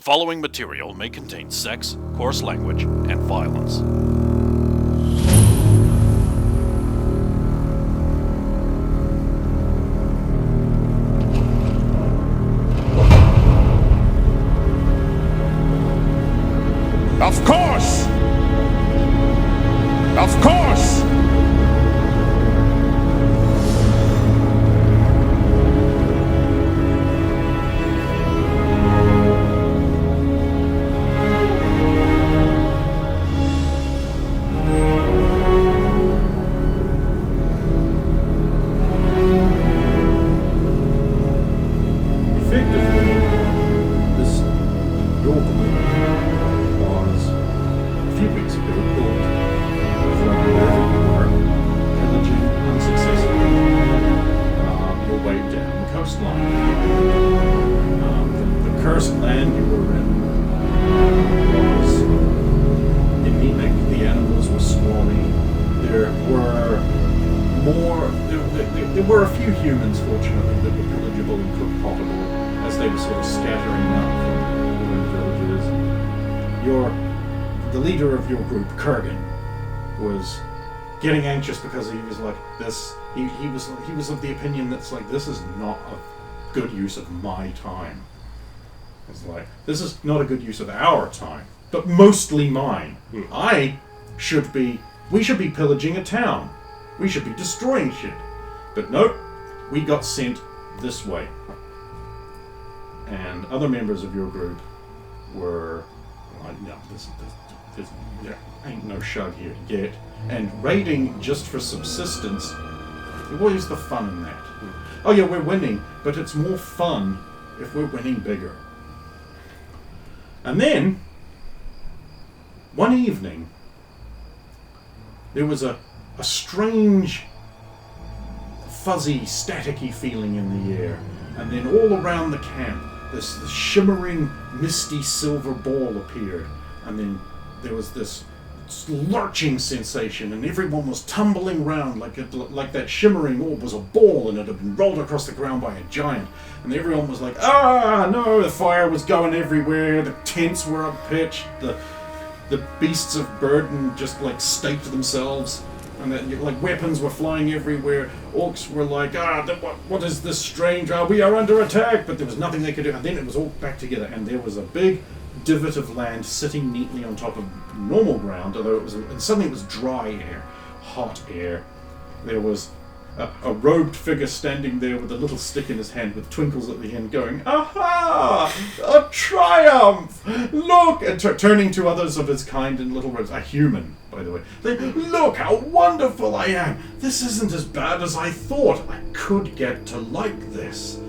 following material may contain sex, coarse language, and violence. Of course! Of course! Effectively, this your group was a few weeks ago pulled from wherever you were, pillaging unsuccessfully your way down the coastline. The cursed land you were in was anemic, the animals were swarmy, there were more, there were a few humans, fortunately, that were pillageable and cook-potable as they were sort of scattering out from the villages. The leader of your group, Kurgan, was getting anxious because he was like this. He was of the opinion that's like, this is not a good use of my time. It's like, this is not a good use of our time, but mostly mine. We should be pillaging a town. We should be destroying shit. But nope, we got sent this way. And other members of your group were like, no, there ain't no shug here yet. And raiding just for subsistence, where's the fun in that? Oh yeah, we're winning, but it's more fun if we're winning bigger. And then, one evening, there was a strange, fuzzy, staticky feeling in the air. And then all around the camp, this shimmering, misty silver ball appeared. And then there was this lurching sensation, and everyone was tumbling around like that shimmering orb was a ball and it had been rolled across the ground by a giant. And everyone was like, ah, no, the fire was going everywhere, the tents were up-pitched, the beasts of burden just like staked themselves. And then, like, weapons were flying everywhere. Orcs were like, what is this strange? We are under attack. But there was nothing they could do. And then it was all back together. And there was a big divot of land sitting neatly on top of normal ground. Although and suddenly it was dry air, hot air. There was a robed figure standing there with a little stick in his hand with twinkles at the end going, aha! A triumph! Look! And turning to others of his kind in little robes. A human, by the way. Look how wonderful I am! This isn't as bad as I thought. I could get to like this.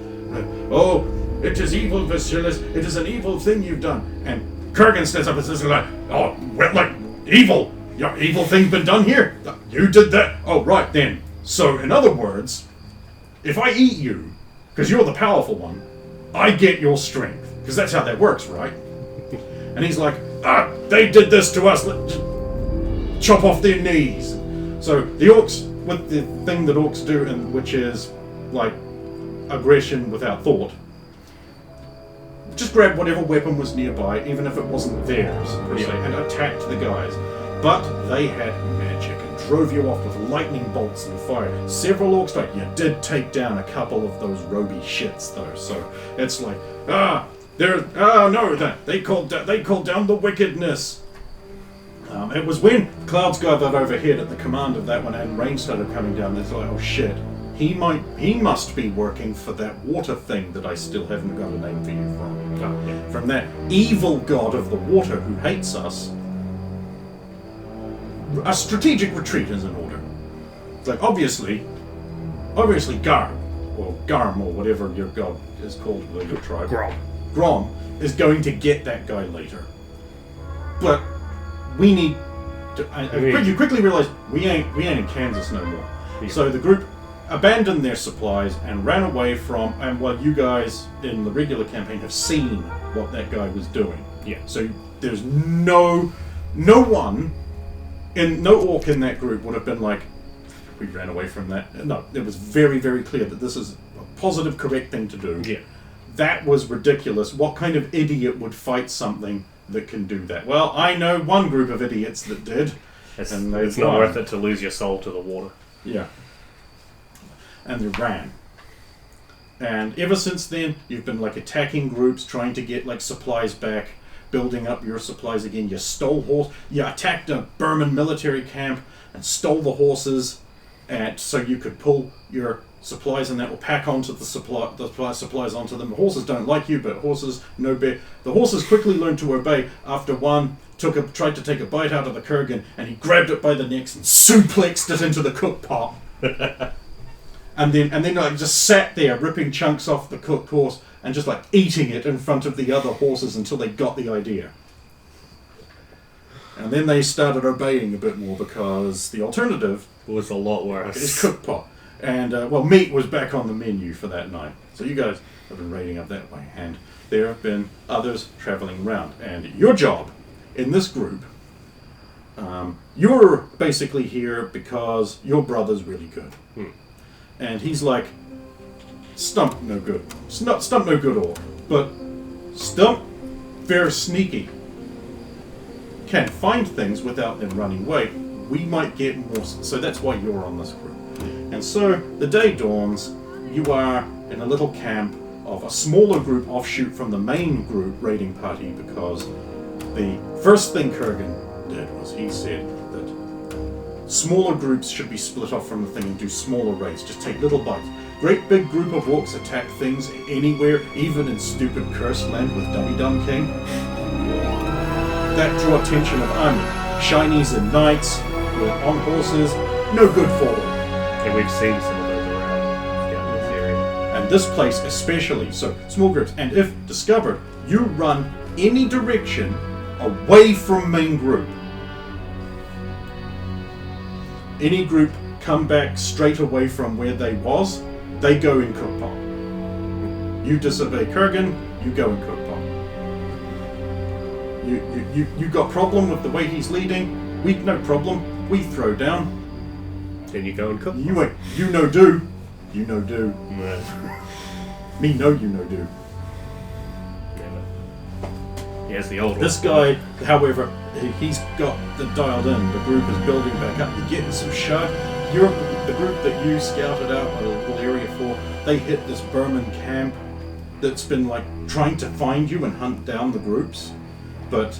Oh, it is evil, Vasilis. It is an evil thing you've done. And Kurgan stands up and says, oh, well, like, evil? Your evil thing been done here? You did that? Oh, right then. So, in other words, if I eat you, because you're the powerful one, I get your strength. Because that's how that works, right? And he's like, they did this to us. Let's chop off their knees. So, the orcs, with the thing that orcs do, and which is, like, aggression without thought, just grabbed whatever weapon was nearby, even if it wasn't theirs, per se, and attacked the guys. But they had magic and drove you off with lightning bolts and fire. Several orcs died. You did take down a couple of those roby shits, though. So it's like, they called down the wickedness. It was when clouds gathered overhead at the command of that one and rain started coming down. It's like, oh shit, he must be working for that water thing that I still haven't got a name for you from. From that evil god of the water who hates us. A strategic retreat is in order. It's like, obviously Garm, or Garm, or whatever your god is called with your tribe. Grom is going to get that guy later. But we need to... you quickly realize we ain't in Kansas no more. Yeah. So the group abandoned their supplies and ran away from... And while you guys in the regular campaign have seen what that guy was doing. Yeah. So there's no one... And no orc in that group would have been like, we ran away from that. No, it was very, very clear that this is a positive, correct thing to do. Yeah. that was ridiculous. What kind of idiot would fight something that can do that? Well, I know one group of idiots that did. It's and not worth it to lose your soul to the water. Yeah. And they ran. And ever since then, you've been like attacking groups, trying to get like supplies back, building up your supplies again. You stole horse. You attacked a Burman military camp and stole the horses, and so you could pull your supplies and that will pack onto the supplies onto them. The horses don't like you, but horses know better. The horses quickly learned to obey after one tried to take a bite out of the kurgan, and he grabbed it by the necks and suplexed it into the cook pot. and then like just sat there ripping chunks off the cooked horse and just like eating it in front of the other horses until they got the idea. And then they started obeying a bit more because the alternative was a lot worse. is cooked pot. And, meat was back on the menu for that night. So you guys have been raiding up that way. And there have been others traveling around. And your job in this group, you're basically here because your brother's really good. And he's like, Stump no good. Stump no good all. But Stump, very sneaky. Can find things without them running away. We might get more. So that's why you're on this group. And so the day dawns. You are in a little camp of a smaller group offshoot from the main group raiding party, because the first thing Kurgan did was he said that smaller groups should be split off from the thing and do smaller raids. Just take little bites. Great big group of orcs attack things anywhere, even in stupid cursed land with Dummy Dum King. That draw attention of army. Shinies and knights on horses, no good for them. And we've seen some of those around this area. And this place especially, so small groups. And if discovered, you run any direction away from main group. Any group come back straight away from where they was, they go in cookpot. You disobey Kurgan, you go in cookpot. You got problem with the way he's leading, we no problem, we throw down. Then you go and cook. You no do. You no do. Me know you no do. Yes, the old This guy, however, he's got the dialed in. The group is building back up. You're getting some shot. The group that you scouted out a little area for, they hit this Burman camp that's been like trying to find you and hunt down the groups. But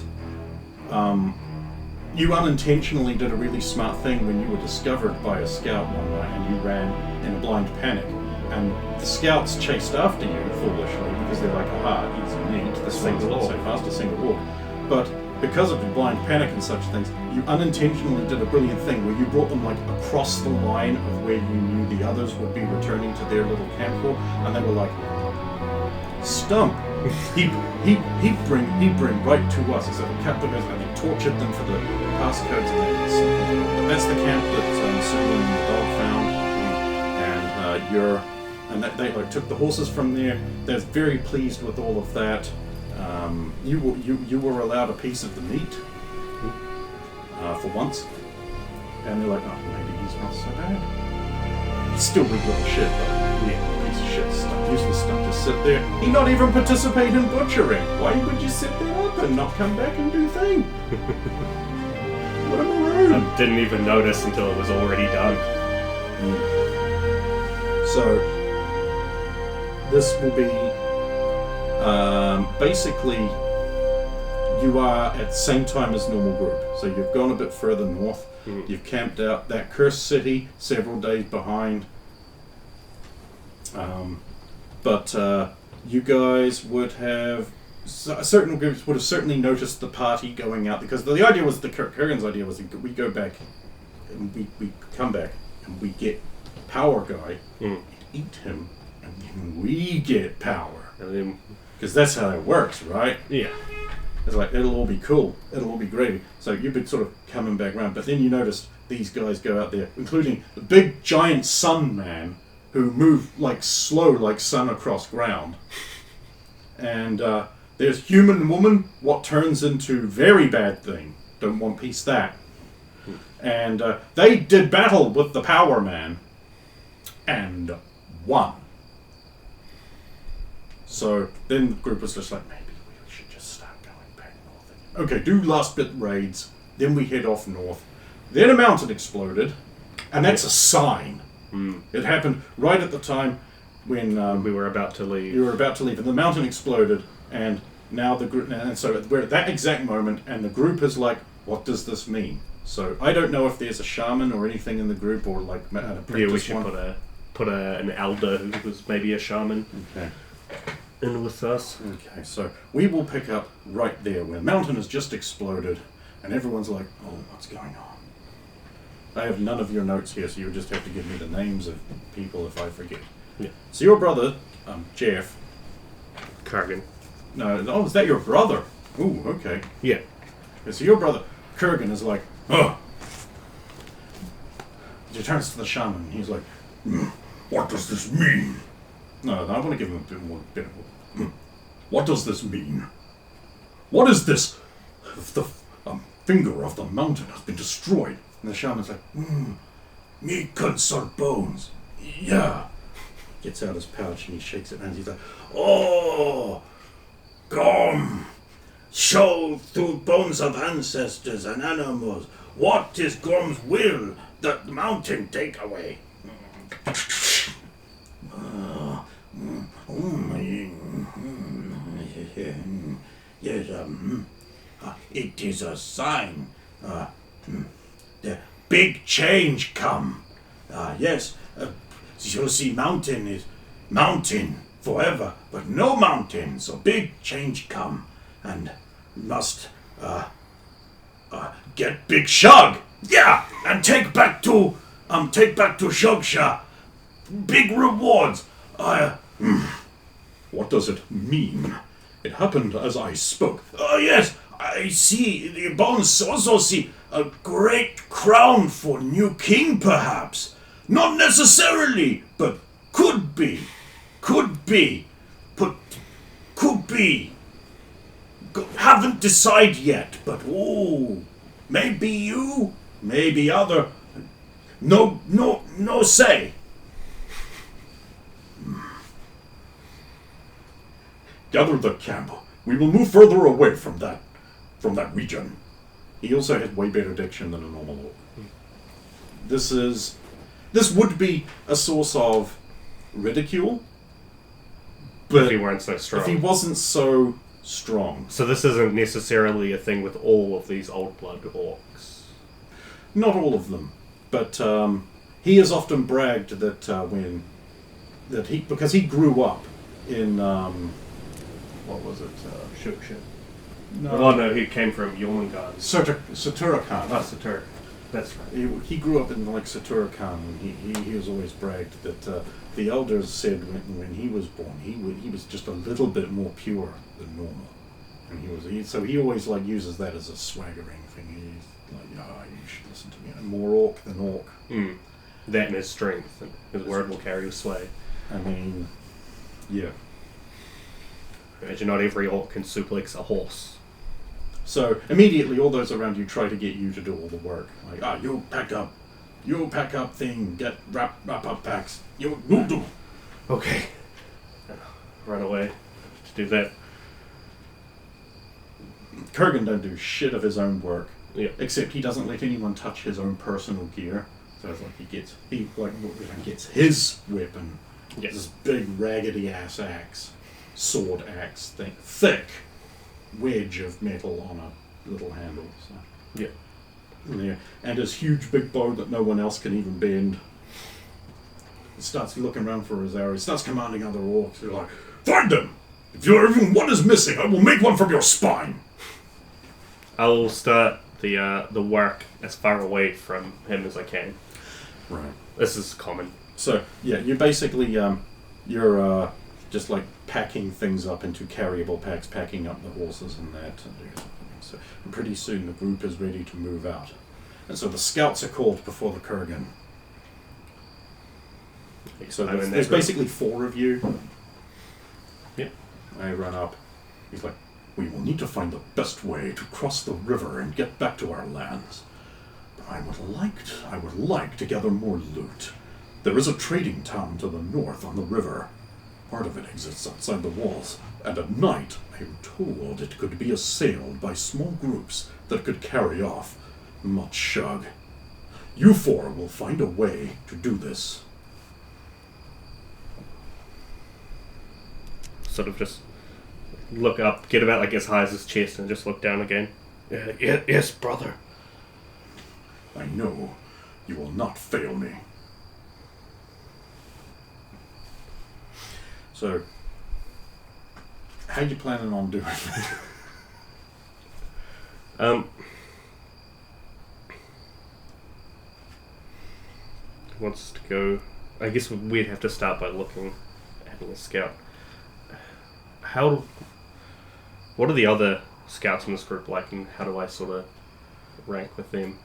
you unintentionally did a really smart thing when you were discovered by a scout one night and you ran in a blind panic. And the scouts chased after you foolishly because they're like, aha, easy meat, this thing's not so fast, a single walk. But because of the blind panic and such things, you unintentionally did a brilliant thing where you brought them like across the line of where you knew the others would be returning to their little camp for, and they were like, Stump. He bring right to us. So the captain goes and he tortured them for the passcodes and that's the camp that Sylvan and the dog found. And they like took the horses from there. They're very pleased with all of that. You were allowed a piece of the meat for once, and they're like, oh, maybe he's not so bad. He's still big little shit, but yeah, piece of shit stuff, useless stuff. Just sit there. He not even participate in butchering. Why would you sit there up and not come back and do thing? What a maroon! I didn't even notice until it was already done. So this will be basically you are at the same time as normal group. So you've gone a bit further north. You've camped out that cursed city several days behind. But you guys would have certain groups would have certainly noticed the party going out, because the idea was, the Kurgan's idea was that we go back and we come back and we get Power Guy, eat him, and then we get power. Because that's how it works, right? Yeah. It's like, it'll all be cool. It'll all be great. So you've been sort of coming back around. But then you notice these guys go out there, including the big giant sun man who move like slow like sun across ground. And there's human woman, what turns into very bad thing. Don't want peace that. And they did battle with the Power Man and won. So then the group was just like, maybe we should just start going back north again. Okay, do last bit raids, then we head off north. Then a mountain exploded, and that's a sign. It happened right at the time when We were about to leave. you were about to leave, and the mountain exploded, and now the group, and so we're at that exact moment, and the group is like, what does this mean? So I don't know if there's a shaman or anything in the group, or like an apprentice Yeah, we should one. put an elder who was maybe a shaman Okay. in with us. Okay, so we will pick up right there where the mountain has just exploded, and everyone's like, oh, what's going on? I have none of your notes here, so you just have to give me the names of people if I forget. Yeah. So your brother, Jeff. Kargan. No, oh, is that your brother? Ooh, okay. Yeah. Yeah, so your brother, Kurgan, is like, oh. He turns to the shaman, and he's like, What does this mean? no, I want to give him a bit more. What does this mean? What is this? The finger of the mountain has been destroyed. And the shaman's like, Me consult bones. Yeah. gets out his pouch and he shakes it, and he's like, Oh, come. Show through bones of ancestors and animals. What is Gorm's will that the mountain take away? Yes, it is a sign. The big change come. Yes, you see, mountain is mountain forever, but no mountain, so big change come, and must get Big Shug. Yeah, and take back to Shogsha. Big rewards. what does it mean? It happened as I spoke. Yes, I see. The bones also see a great crown for new king, perhaps. Not necessarily, but could be. Could be. Haven't decided yet, but maybe you, maybe other. No say. Gather the camp. We will move further away from that region. He also has way better diction than a normal orc. This would be a source of ridicule, but If he weren't so strong. if he wasn't so strong. So this isn't necessarily a thing with all of these old blood orcs. Not all of them, but he has often bragged that because he grew up in what was it? Shuksha. No, Oh no, he came from Jormungand. Saturakan. That's the Turk. That's right. He grew up in like Saturakan, and he has always bragged that the elders said when he was born he was just a little bit more pure than normal, and so he always like uses that as a swaggering thing. He's like, you should listen to me. I'm more orc than orc. That and his strength, and his word will carry sway. I mean, yeah. Imagine not every orc can suplex a horse. So immediately, all those around you try to get you to do all the work. Like, you pack up thing, get wrap up packs. You do. Okay. Run away to do that. Kurgan don't do shit of his own work. Yeah. Except he doesn't let anyone touch his own personal gear. So it's like he gets his weapon. Yes. This big raggedy ass axe, sword axe thing, thick wedge of metal on a little handle. So. Yeah. Yeah, and his huge big bow that no one else can even bend. He starts looking around for his arrow. He starts commanding other orcs. They're like, Find them. If you're even one is missing, I will make one from your spine. I'll start the work as far away from him as I can. right. This is common. So yeah, you basically you're just like packing things up into carryable packs, packing up the horses and that. So pretty soon the group is ready to move out, and so the scouts are called before the Kurgan. So I'm in there's that group. basically 4 of you. Yep. I run up. He's like, we will need to find the best way to cross the river and get back to our lands. But I would like to gather more loot. There is a trading town to the north on the river. Part of it exists outside the walls, and at night I am told it could be assailed by small groups that could carry off much shug. You four will find a way to do this. Sort of just look up, get about like as high as his chest, and just look down again. Yes, brother. I know you will not fail me. So, how you planning on doing it? Wants to go. I guess we'd have to start by looking, having a scout. What are the other scouts in this group like, and how do I sort of rank with them?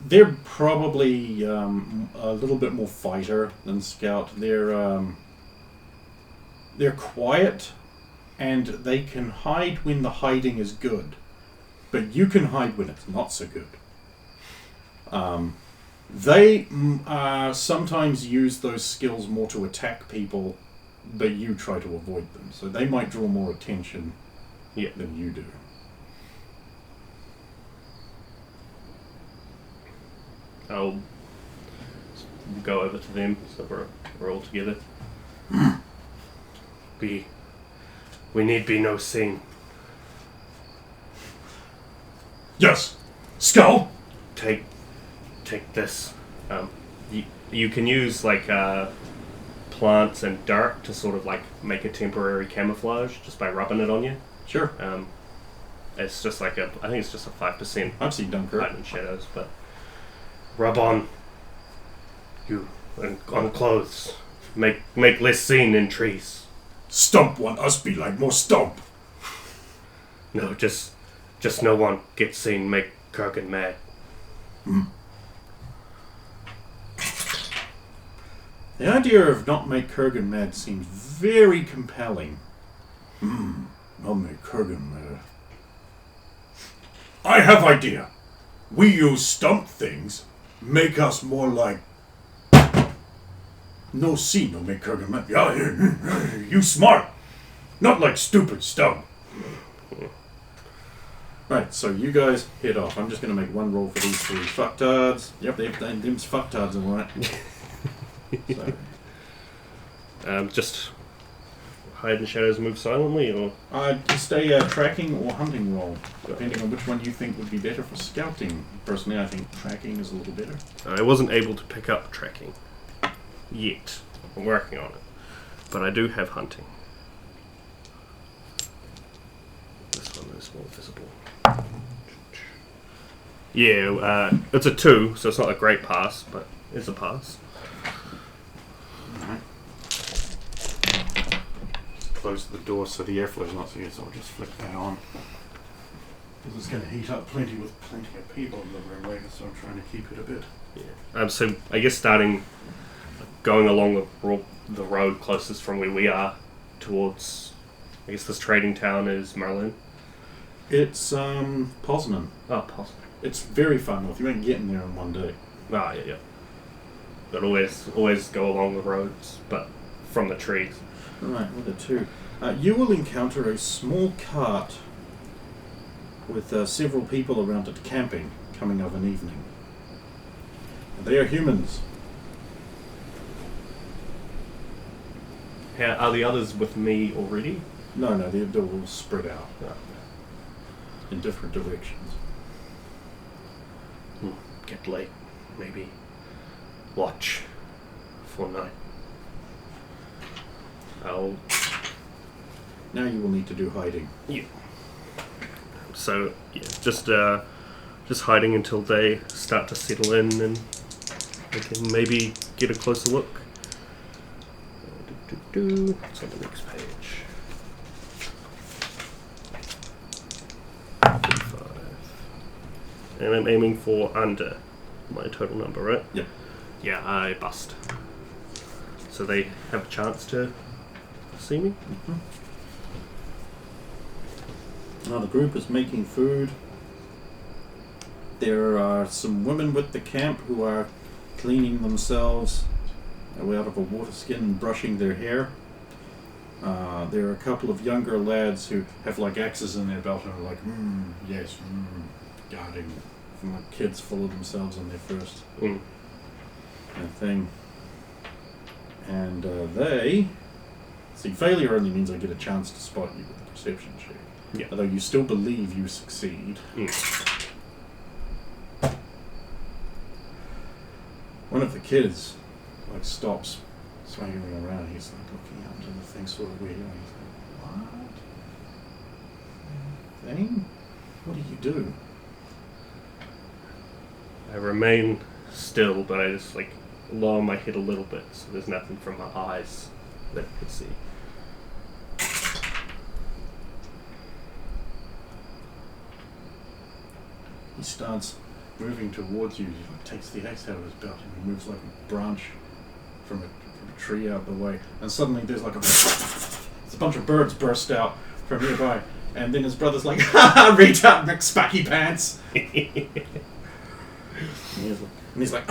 They're probably a little bit more fighter than scout. They're quiet, and they can hide when the hiding is good, but you can hide when it's not so good. They sometimes use those skills more to attack people, but you try to avoid them. So they might draw more attention than you do. I'll go over to them, so we're all together. We need be no scene. Yes! Skull! Take this. You can use like plants and dirt to sort of like make a temporary camouflage just by rubbing it on you. Sure. It's just like I think it's just a 5%. I've seen Dunkirk. Light and shadows, but rub on you and on clothes. Make less scene in trees. Stump want us be like more stump. No, just no one gets seen make Kurgan mad. The idea of not make Kurgan mad seems very compelling. Not make Kurgan mad. I have idea. We use stump things, make us more like... No see, no make Kurgan mad. Yeah, you smart. Not like stupid stump. Right, so you guys head off. I'm just going to make one roll for these three fucktards. Yep, them's fucktards, alright. So, just hide in shadows, move silently, or stay a tracking or hunting roll, depending on which one you think would be better for scouting. Personally, I think tracking is a little better. I wasn't able to pick up tracking yet. I'm working on it, but I do have hunting. This one is more visible. Yeah, it's a 2, so it's not a great pass, but it's a pass. Alright. Just close the door so the airflow's not so good, so I'll just flick that on. Because it's going to heat up plenty with plenty of people in the room later, so I'm trying to keep it a bit. Yeah. So I guess going along the road closest from where we are towards, I guess this trading town is Merlin. It's Poznan. Oh, Poznan. It's very far north. You ain't getting there in one day. Ah, yeah. But always go along the roads, but from the trees. Right, with the 2. You will encounter a small cart with several people around it camping, coming of an evening. They are humans. Are the others with me already? No, they're all spread out No. in different directions. Get late, maybe watch for night. Now you will need to do hiding. Yeah. So yeah, just hiding until they start to settle in, and we can maybe get a closer look. It's on the next page. 35. And I'm aiming for under my total number, right? Yep. Yeah, I bust. So they have a chance to see me? Mm-hmm. Now the group is making food. There are some women with the camp who are cleaning themselves out of a water skin and brushing their hair. There are a couple of younger lads who have like axes in their belt and are like, yes, guarding from like kids full of themselves on their first thing. And they see, failure only means I get a chance to spot you with a perception check. Yeah. Although you still believe you succeed. One of the kids like stops swaggering around. He's like looking out into the thing sort of weird. And he's like, what? Thing? What do you do? I remain still, but I just like lower my head a little bit so there's nothing from my eyes that I could see. He starts moving towards you. He like, takes the axe out of his belt and he moves like a branch from a tree out the way. And suddenly there's like a bunch of birds burst out from nearby. And then his brother's like, ha ha, retard McSpacky pants. And he's like,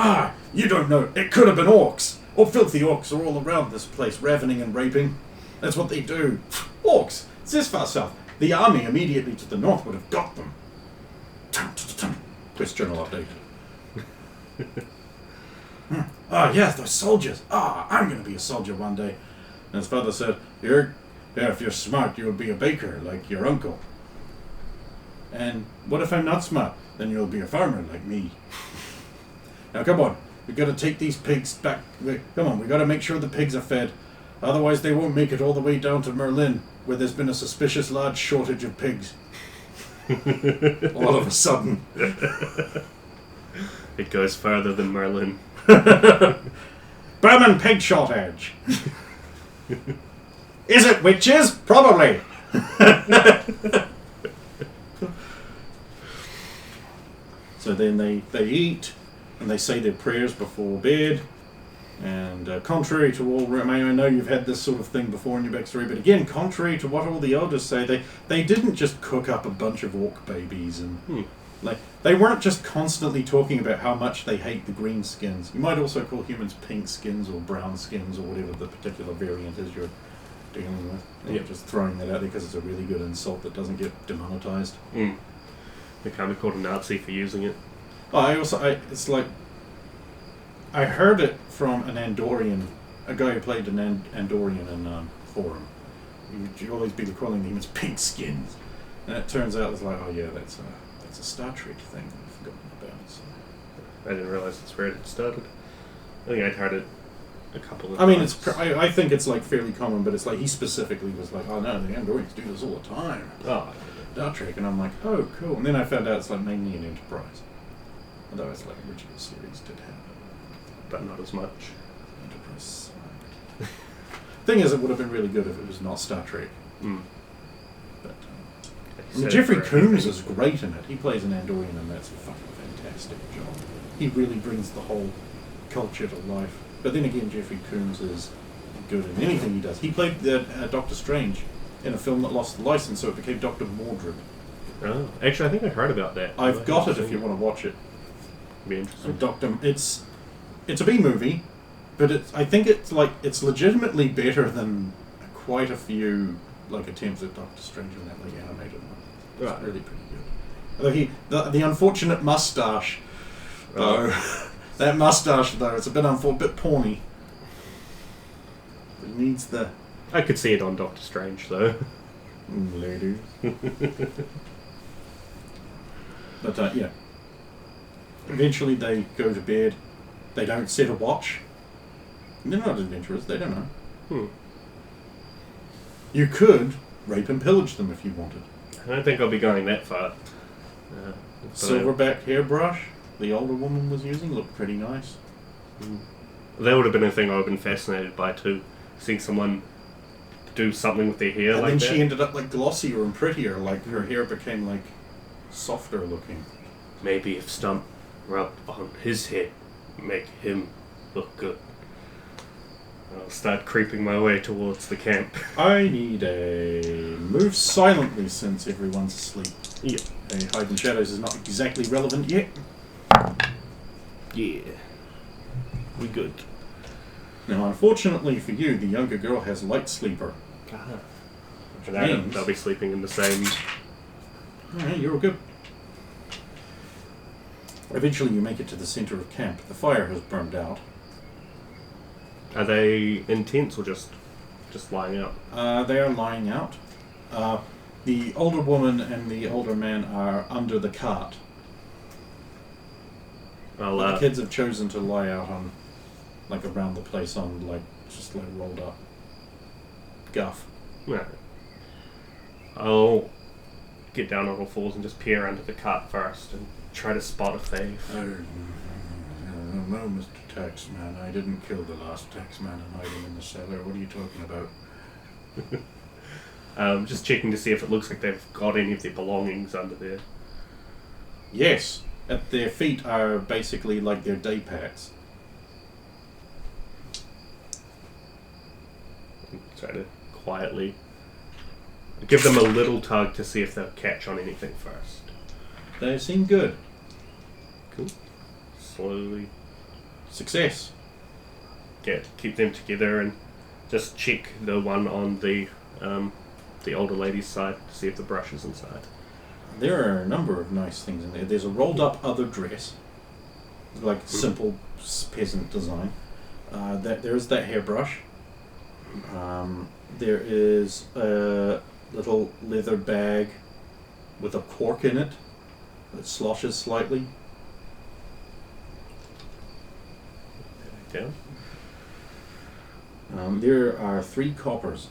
you don't know. It could have been orcs. Or filthy orcs are all around this place, ravening and raping. That's what they do. Orcs. It's this far south. The army immediately to the north would have got them. Quest journal update. Yes, those soldiers. I'm going to be a soldier one day. And his father said, if you're smart, you'll be a baker like your uncle. And what if I'm not smart? Then you'll be a farmer like me. Now come on, we got to take these pigs back. Come on, we got to make sure the pigs are fed. Otherwise they won't make it all the way down to Merlin, where there's been a suspicious large shortage of pigs. All of a sudden. It goes further than Merlin. Burman pig shortage. Is it witches? Probably. So then they eat and they say their prayers before bed. And contrary to all, I know you've had this sort of thing before in your backstory, but again, contrary to what all the elders say, they didn't just cook up a bunch of orc babies and like they weren't just constantly talking about how much they hate the green skins. You might also call humans pink skins or brown skins or whatever the particular variant is you're dealing with. Yeah, just throwing that out there because it's a really good insult that doesn't get demonetized. They can't be called a Nazi for using it. It's like I heard it from an Andorian, a guy who played an Andorian in Forum. You'd always be calling the humans pink skins, and it turns out it's like, oh yeah, that's a Star Trek thing I've forgotten about. So. I didn't realize that's where it started. I think I'd heard it a couple of times. I think it's like fairly common, but it's like he specifically was like, oh no, the Andorians do this all the time. Star Trek, and I'm like, oh cool. And then I found out it's like mainly an Enterprise. Although it's like original series did have it. But not as much. Enterprise. Thing is, it would have been really good if it was not Star Trek. But Jeffrey Combs is great in it. He plays an Andorian, and that's a fucking fantastic job. He really brings the whole culture to life. But then again, Jeffrey Combs is good in anything he does. He played Doctor Strange in a film that lost the license, so it became Dr. Mordred. Oh, actually, I think I heard about that. I've got it if you want to watch it. Be interesting. It's a B movie, but I think it's legitimately better than quite a few like attempts at Doctor Strange in that like animated one. It's really pretty good. Although the unfortunate mustache, though, that mustache though, it's a bit porny. It needs the. I could see it on Doctor Strange though. Ladies. But yeah. Eventually they go to bed. They don't set a watch. They're not adventurous. They don't know. You could rape and pillage them if you wanted. I don't think I'll be going that far. Silverback hairbrush the older woman was using looked pretty nice. That would have been a thing I would have been fascinated by too. Seeing someone do something with their hair and like that. And then she ended up like glossier and prettier. Like her hair became like softer looking. Maybe if Stump rubbed on his head, make him look good. I'll start creeping my way towards the camp. I need a move silently since everyone's asleep. Yeah. A hide in shadows is not exactly relevant yet. Yeah. We good. Now, unfortunately for you, the younger girl has light sleeper. And they'll be sleeping in the same... Alright, you're all good. Eventually you make it to the center of camp. The fire has burned out. Are they in tents or just lying out? They are lying out. The older woman and the older man are under the cart. The kids have chosen to lie out on, like, around the place on, like, just like rolled up guff. No. I'll get down on all fours and just peer under the cart first and try to spot a thief. No, Mr. Taxman, I didn't kill the last taxman and hide him in the cellar. What are you talking about? Just checking to see if it looks like they've got any of their belongings under there. Yes. At their feet are basically like their day packs. Try to quietly give them a little tug to see if they'll catch on anything first. They seem good. Cool. Slowly Success. keep them together and just check the one on the older lady's side to see if the brush is inside. There are a number of nice things in there. There's a rolled up other dress, like simple peasant design. There's that hairbrush. There is a little leather bag with a cork in it that sloshes slightly. Down. There are 3 coppers.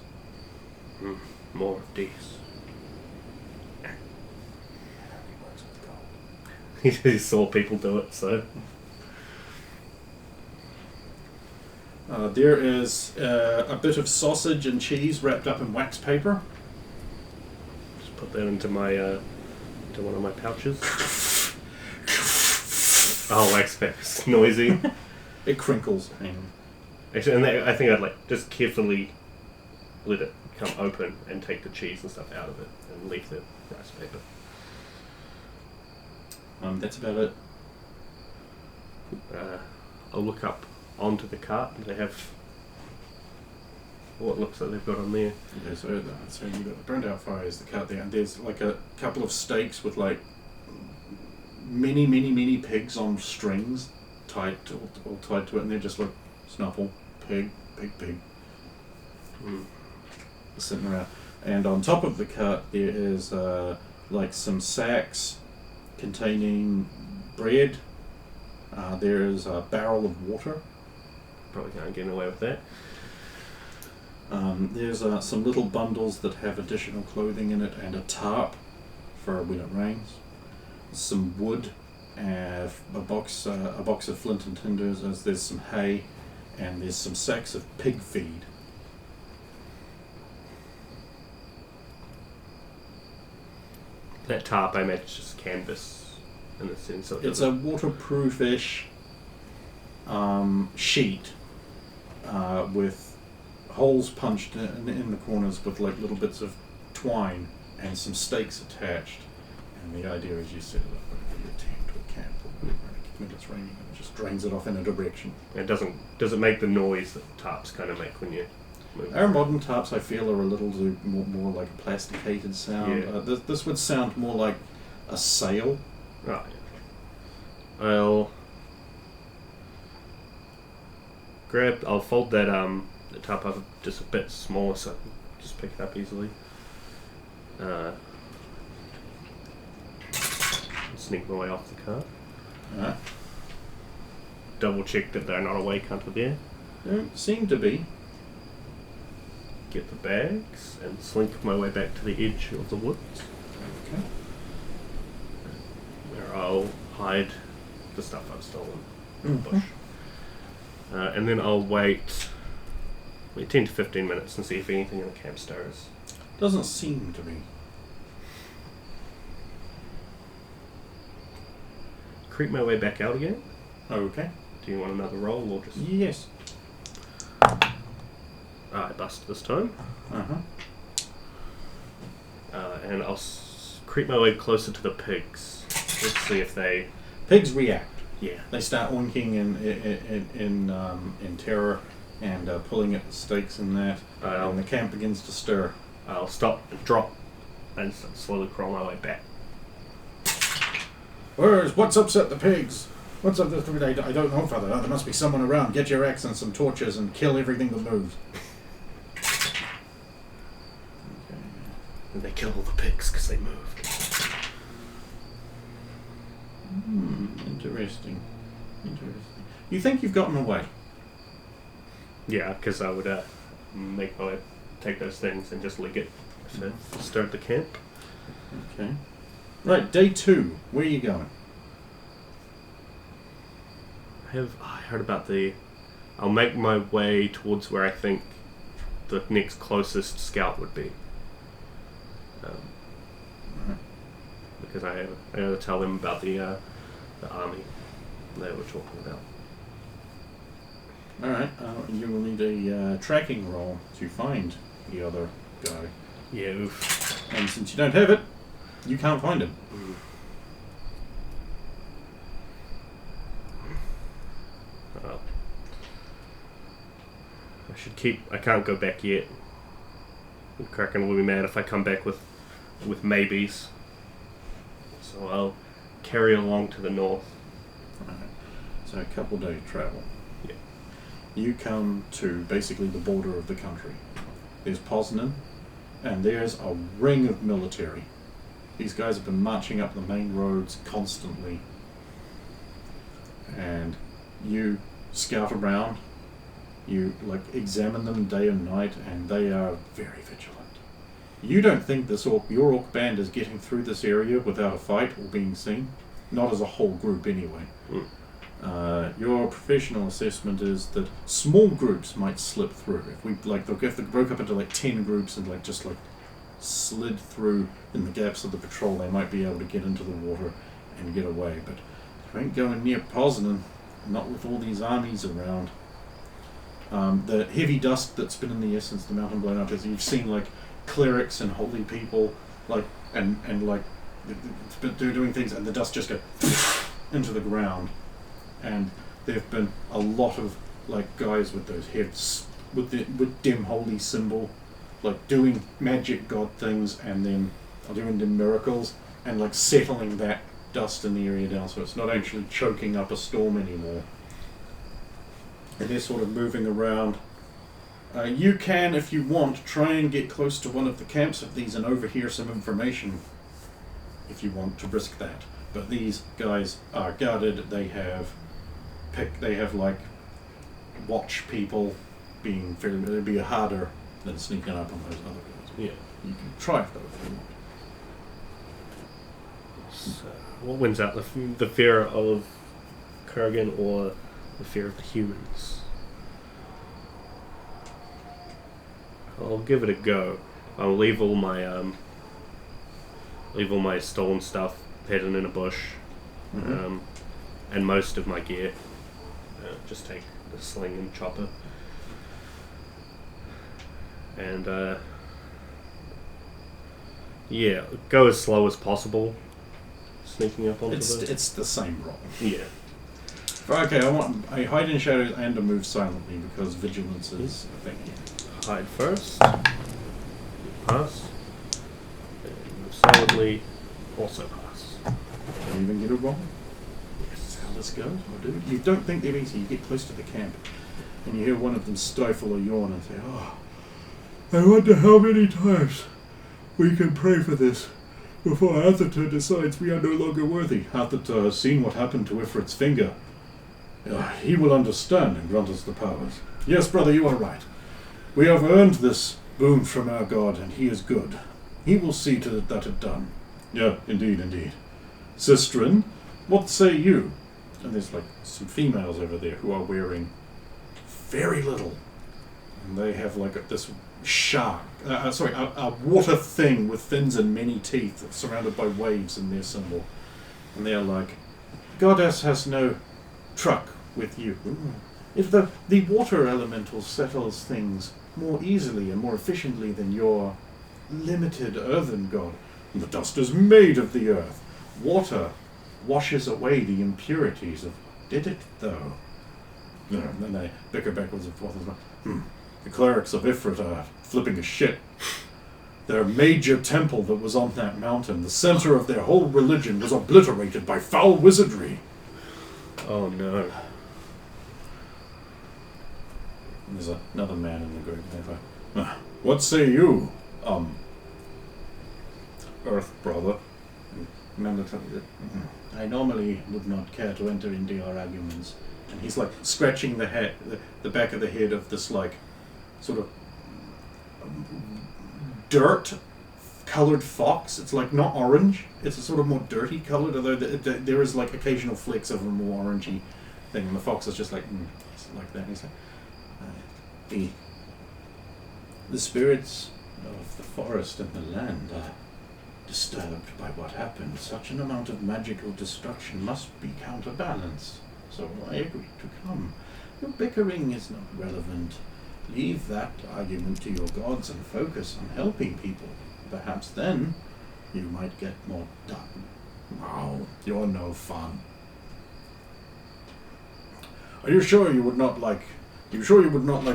More of these. He saw people do it, so. There is a bit of sausage and cheese wrapped up in wax paper. Just put that into my into one of my pouches. Oh, wax paper's noisy. It crinkles. Actually, and I think I'd like just carefully let it come open and take the cheese and stuff out of it and leave the rice paper. That's about it. I'll look up onto the cart and they have what looks like they've got on there. Okay, so you've got the burned out fire is the cart there, and there's like a couple of stakes with like many pigs on strings all tied to it, and they're just like snuffle, pig. Sitting around. And on top of the cart there is like some sacks containing bread. There is a barrel of water. Probably can't get away with that. There's some little bundles that have additional clothing in it and a tarp for when it rains. Some wood, a box of flint and tinders. There's some hay, and there's some sacks of pig feed. That tarp, I imagine, is just canvas in a sense. So It's a waterproof-ish sheet with holes punched in the corners with like little bits of twine and some stakes attached. And the idea is you set it up over your tent or camp or whatever, when it's raining, and it just drains it off in a direction. It does it make the noise that tarps kind of make when you move? Our modern tarps, I feel, are a little more like a plasticated sound. Yeah. This would sound more like a sail. Right. I'll fold that the tarp up just a bit smaller so I can just pick it up easily. Sneak my way off the cart. Alright. Double check that they're not awake under there. Don't seem to be. Get the bags and slink my way back to the edge of the woods, Okay. where I'll hide the stuff I've stolen in the bush. And then I'll wait 10 to 15 minutes and see if anything in the camp stirs. Doesn't seem to be. Creep my way back out again. Okay. Do you want another roll or just... Yes. I bust this time. Uh-huh. And I'll creep my way closer to the pigs. Let's see if they... Pigs react. Yeah. They start oinking in terror, and pulling at the stakes in that, and the camp begins to stir. I'll stop and drop and slowly crawl my way back. What's upset the pigs? What's up? I don't know, Father. There must be someone around. Get your axe and some torches and kill everything that moves. And they kill all the pigs because they moved. Interesting. You think you've gotten away? Yeah, because I would make my way, take those things and just leak it. So start the camp. Okay. Right, day 2. Where are you going? I heard about I'll make my way towards where I think the next closest scout would be. Because I gotta tell them about the army they were talking about. Alright, you will need a tracking roll to find the other guy. Yeah, oof. And since you don't have it, you can't find him. Well, I can't go back yet. Kraken will be mad if I come back with maybes. So I'll carry along to the north. Alright, so a couple days travel. Yeah. You come to basically the border of the country. There's Poznan, and there's a ring of military. These guys have been marching up the main roads constantly. And you scout around, you examine them day and night, and they are very vigilant. You don't think your orc band is getting through this area without a fight or being seen? Not as a whole group, anyway. Your professional assessment is that small groups might slip through. If they broke up into 10 groups and just slid through in the gaps of the patrol, they might be able to get into the water and get away. But you ain't going near Poznan, not with all these armies around. The heavy dust that's been in the essence of the mountain blown up, is you've seen clerics and holy people and they're doing things, and the dust just go into the ground. And there've been a lot of guys with those heads with dim holy symbol, doing magic god things, and then doing the miracles and settling that dust in the area down so it's not actually choking up a storm anymore. And they're sort of moving around. You can, if you want, try and get close to one of the camps of these and overhear some information if you want to risk that. But these guys are guarded. They have watch people being fairly. It'd be harder than sneaking up on those other guys. Yeah. You can try it though if you want. So, what wins out? The fear of Kurgan or the fear of the humans? I'll give it a go. I'll leave all my stolen stuff hidden in a bush, and most of my gear. Just take the sling and chopper, and go as slow as possible. Sneaking up onto It's the same roll. Yeah. Okay, I want a hide in shadows and a move silently because vigilance is a thing. Hide first. Pass. And move silently. Also pass. Don't even get a roll. That's how this goes, my dude. You don't think they're easy. You get close to the camp, and you hear one of them stifle a yawn and say, "Oh, I wonder how many times we can pray for this before Atherton decides we are no longer worthy. Atherton has seen what happened to Ifrit's finger. He will understand and grant us the powers. Yes, brother, you are right. We have earned this boon from our God, and he is good. He will see to it that it done. Yeah, indeed. Sistren, what say you?" And there's some females over there who are wearing very little. And they have this shark, a water thing with fins and many teeth surrounded by waves in their symbol. And they're "Goddess has no truck with you. If the water elemental settles things more easily and more efficiently than your limited earthen god, the dust is made of the earth. Water washes away the impurities of... Did it, though? And then they bicker backwards and forth as well. The clerics of Ifrit are flipping a shit. Their major temple that was on that mountain, the center of their whole religion, was obliterated by foul wizardry. Oh no. There's another man in the group. What say you, Earth brother? I normally would not care to enter into your arguments. And he's like scratching the back of the head of this like sort of dirt-colored fox. It's like not orange. It's a sort of more dirty colored, although there is like occasional flecks of a more orangey thing. And the fox is just like like that. And he's like, the spirits of the forest and the land are disturbed by what happened. Such an amount of magical destruction must be counterbalanced. So I agree to come. Your bickering is not relevant. Leave that argument to your gods and focus on helping people. Perhaps then you might get more done. Oh, you're no fun. Are you sure you would not like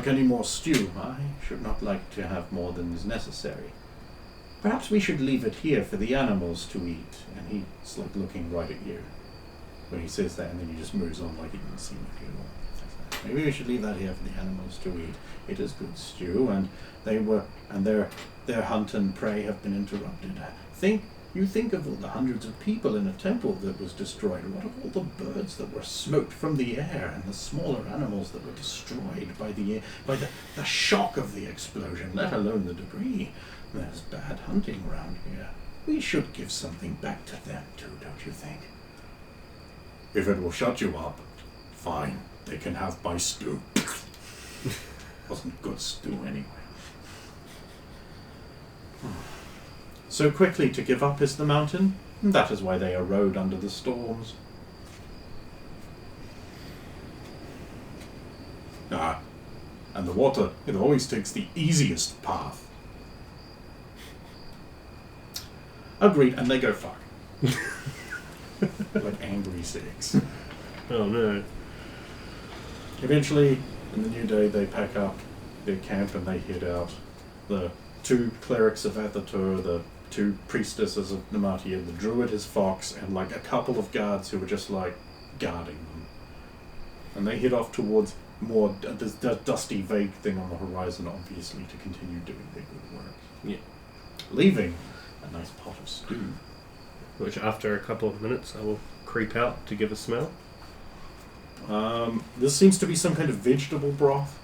any more stew? I should not like to have more than is necessary. Perhaps we should leave it here for the animals to eat. And he's like looking right at you when he says that, and then he just moves on like he didn't see you. Maybe we should leave that here for the animals to eat. It is good stew, and their hunt and prey have been interrupted. You think of all the hundreds of people in a temple that was destroyed. What of all the birds that were smoked from the air, and the smaller animals that were destroyed by the shock of the explosion, let alone the debris? There's bad hunting around here. We should give something back to them too, don't you think? If it will shut you up, fine. They can have my stew. Wasn't good stew anyway. So quickly to give up is the mountain. That is why they erode under the storms. And the water, it always takes the easiest path. Agreed, and they go fuck. Like angry six. Oh no. Eventually, in the new day, they pack up their camp and they head out. The 2 clerics of Athatur, the 2 priestesses of Namatia, the druid, his fox, and like a couple of guards who were just like guarding them. And they head off towards more this dusty, vague thing on the horizon, obviously, to continue doing their good work. Yeah. Leaving a nice pot of stew. Which after a couple of minutes I will creep out to give a smell. This seems to be some kind of vegetable broth.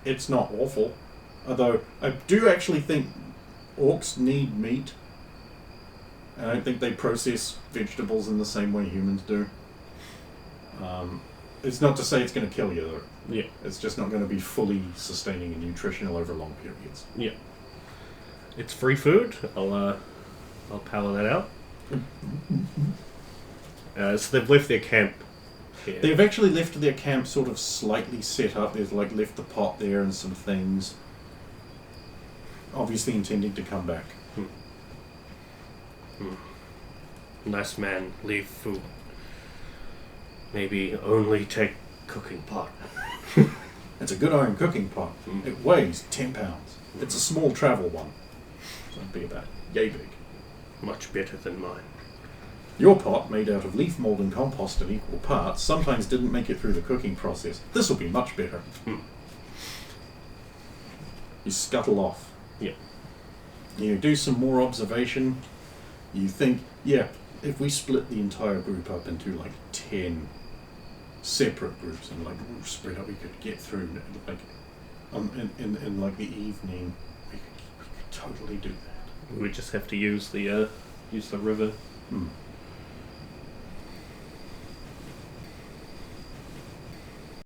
It's not awful. Although, I do actually think orcs need meat. I don't think they process vegetables in the same way humans do. It's not to say it's going to kill you, though. Yeah. It's just not going to be fully sustaining and nutritional over long periods. Yeah. It's free food. I'll power that out. So they've left their camp here. They've actually left their camp sort of slightly set up. They've like left the pot there and some things. Obviously intending to come back. Nice man, leave food. Maybe only take cooking pot. It's a good iron cooking pot. It weighs 10 pounds. It's a small travel one. So it'd be about yay big. Much better than mine. Your pot, made out of leaf mold and compost in equal parts, sometimes didn't make it through the cooking process. This will be much better. You scuttle off. Yeah. You do some more observation. You think, yeah, if we split the entire group up into like 10 separate groups and like spread out, we could get through like in like the evening. We could totally do that. We just have to use the river.